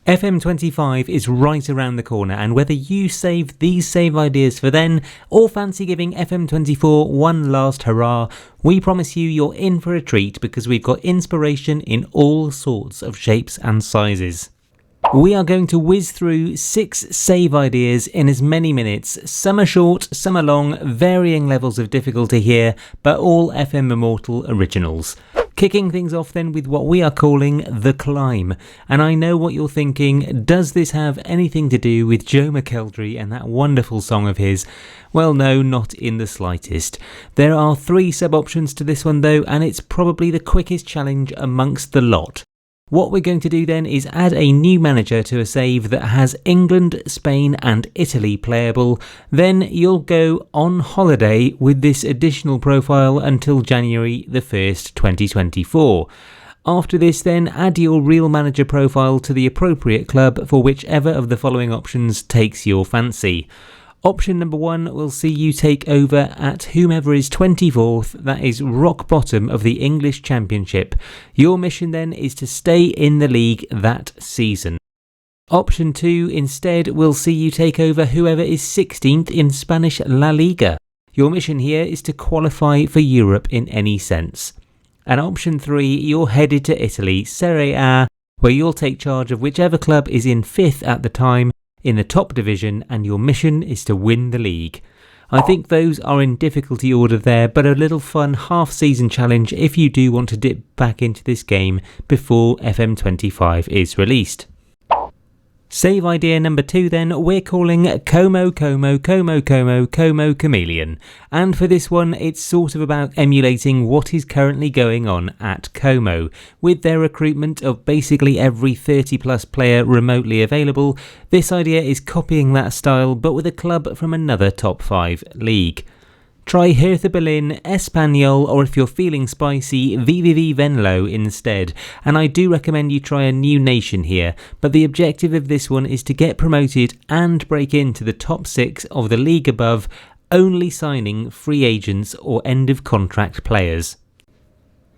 FM25 is right around the corner, and whether you save these save ideas for then or fancy giving FM24 one last hurrah, we promise you're in for a treat because we've got inspiration in all sorts of shapes and sizes. We are going to whiz through 6 save ideas in as many minutes. Some are short, some are long, varying levels of difficulty here, but all FM Immortal originals. Kicking things off then with what we are calling The Climb. And I know what you're thinking, does this have anything to do with Joe McElderry and that wonderful song of his? Well, no, not in the slightest. There are 3 sub-options to this one though, and it's probably the quickest challenge amongst the lot. What we're going to do then is add a new manager to a save that has England, Spain and Italy playable. Then you'll go on holiday with this additional profile until January the 1st, 2024. After this then, add your real manager profile to the appropriate club for whichever of the following options takes your fancy. Option number 1 will see you take over at whomever is 24th, that is rock bottom of the English Championship. Your mission then is to stay in the league that season. Option 2 instead will see you take over whoever is 16th in Spanish La Liga. Your mission here is to qualify for Europe in any sense. And option 3, you're headed to Italy, Serie A, where you'll take charge of whichever club is in 5th at the time, in the top division, and your mission is to win the league. I think those are in difficulty order there, but a little fun half-season challenge if you do want to dip back into this game before FM25 is released. Save idea number 2 then, we're calling Como Chameleon. And for this one, it's sort of about emulating what is currently going on at Como. With their recruitment of basically every 30 plus player remotely available, this idea is copying that style but with a club from another top 5 league. Try Hertha Berlin, Espanyol, or if you're feeling spicy, VVV Venlo instead. And I do recommend you try a new nation here, but the objective of this one is to get promoted and break into the top 6 of the league above, only signing free agents or end of contract players.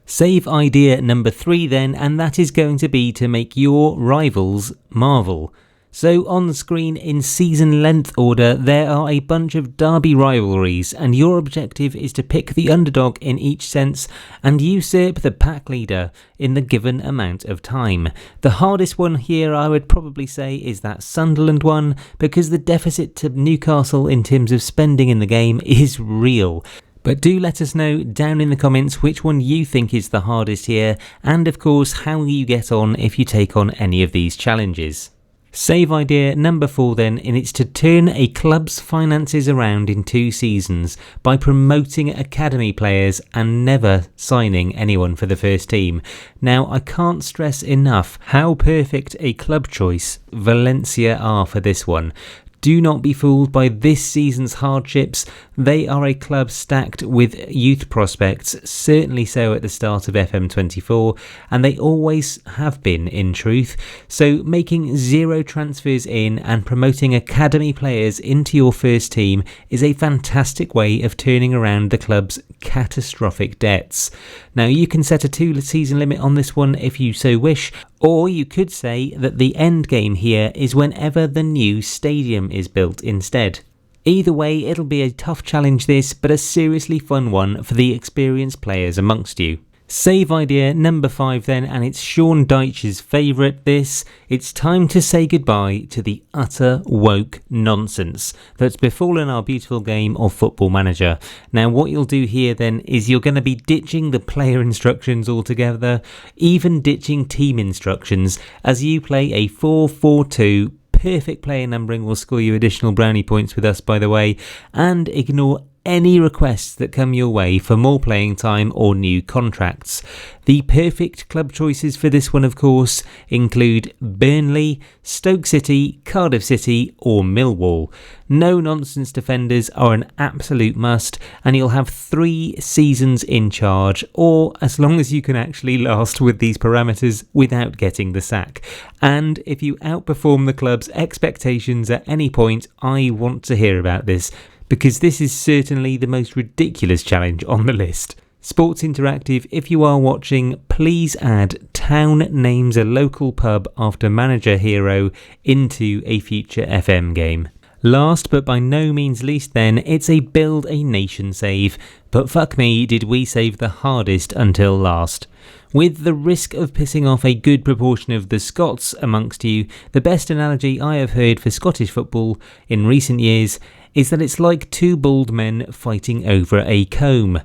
Save idea number 3 then, and that is going to be to make your rivals marvel. So on the screen in season length order, there are a bunch of derby rivalries, and your objective is to pick the underdog in each sense and usurp the pack leader in the given amount of time. The hardest one here, I would probably say, is that Sunderland one, because the deficit to Newcastle in terms of spending in the game is real. But do let us know down in the comments which one you think is the hardest here, and of course how you get on if you take on any of these challenges. Save idea number 4 then, and it's to turn a club's finances around in 2 seasons by promoting academy players and never signing anyone for the first team. Now, I can't stress enough how perfect a club choice Valencia are for this one. Do not be fooled by this season's hardships. They are a club stacked with youth prospects, certainly so at the start of FM24, and they always have been in truth. So making 0 transfers in and promoting academy players into your first team is a fantastic way of turning around the club's catastrophic debts. Now, you can set a 2-season limit on this one if you so wish, or you could say that the end game here is whenever the new stadium is built instead. Either way, it'll be a tough challenge this, but a seriously fun one for the experienced players amongst you. Save idea number 5 then, and it's Sean Dyche's favourite this. It's time to say goodbye to the utter woke nonsense that's befallen our beautiful game of Football Manager. Now, what you'll do here then is you're going to be ditching the player instructions altogether, even ditching team instructions, as you play a 4-4-2. Perfect player numbering will score you additional brownie points with us, by the way, and ignore any requests that come your way for more playing time or new contracts. The perfect club choices for this one, of course, include Burnley, Stoke City, Cardiff City or Millwall. No nonsense defenders are an absolute must, and you'll have 3 seasons in charge, or as long as you can actually last with these parameters without getting the sack. And if you outperform the club's expectations at any point, I want to hear about this, because this is certainly the most ridiculous challenge on the list. Sports Interactive, if you are watching, please add town names a local pub after manager hero into a future FM game. Last but by no means least then, it's a build a nation save, but fuck me did we save the hardest until last. With the risk of pissing off a good proportion of the Scots amongst you, the best analogy I have heard for Scottish football in recent years is that it's like two bald men fighting over a comb.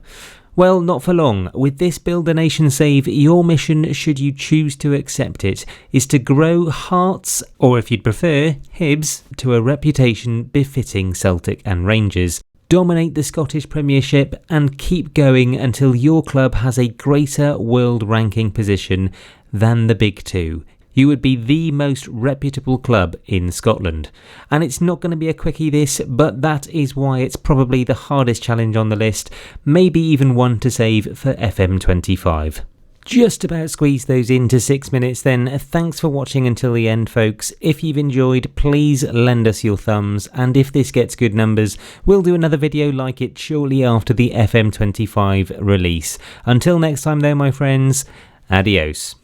Well, not for long. With this Build a Nation save, your mission, should you choose to accept it, is to grow Hearts, or if you'd prefer, Hibs, to a reputation befitting Celtic and Rangers. Dominate the Scottish Premiership and keep going until your club has a greater world ranking position than the Big Two. You would be the most reputable club in Scotland. And it's not going to be a quickie this, but that is why it's probably the hardest challenge on the list, maybe even one to save for FM25. Just about squeeze those into 6 minutes then. Thanks for watching until the end, folks. If you've enjoyed, please lend us your thumbs, and if this gets good numbers, we'll do another video like it shortly after the FM25 release. Until next time though, my friends, adios.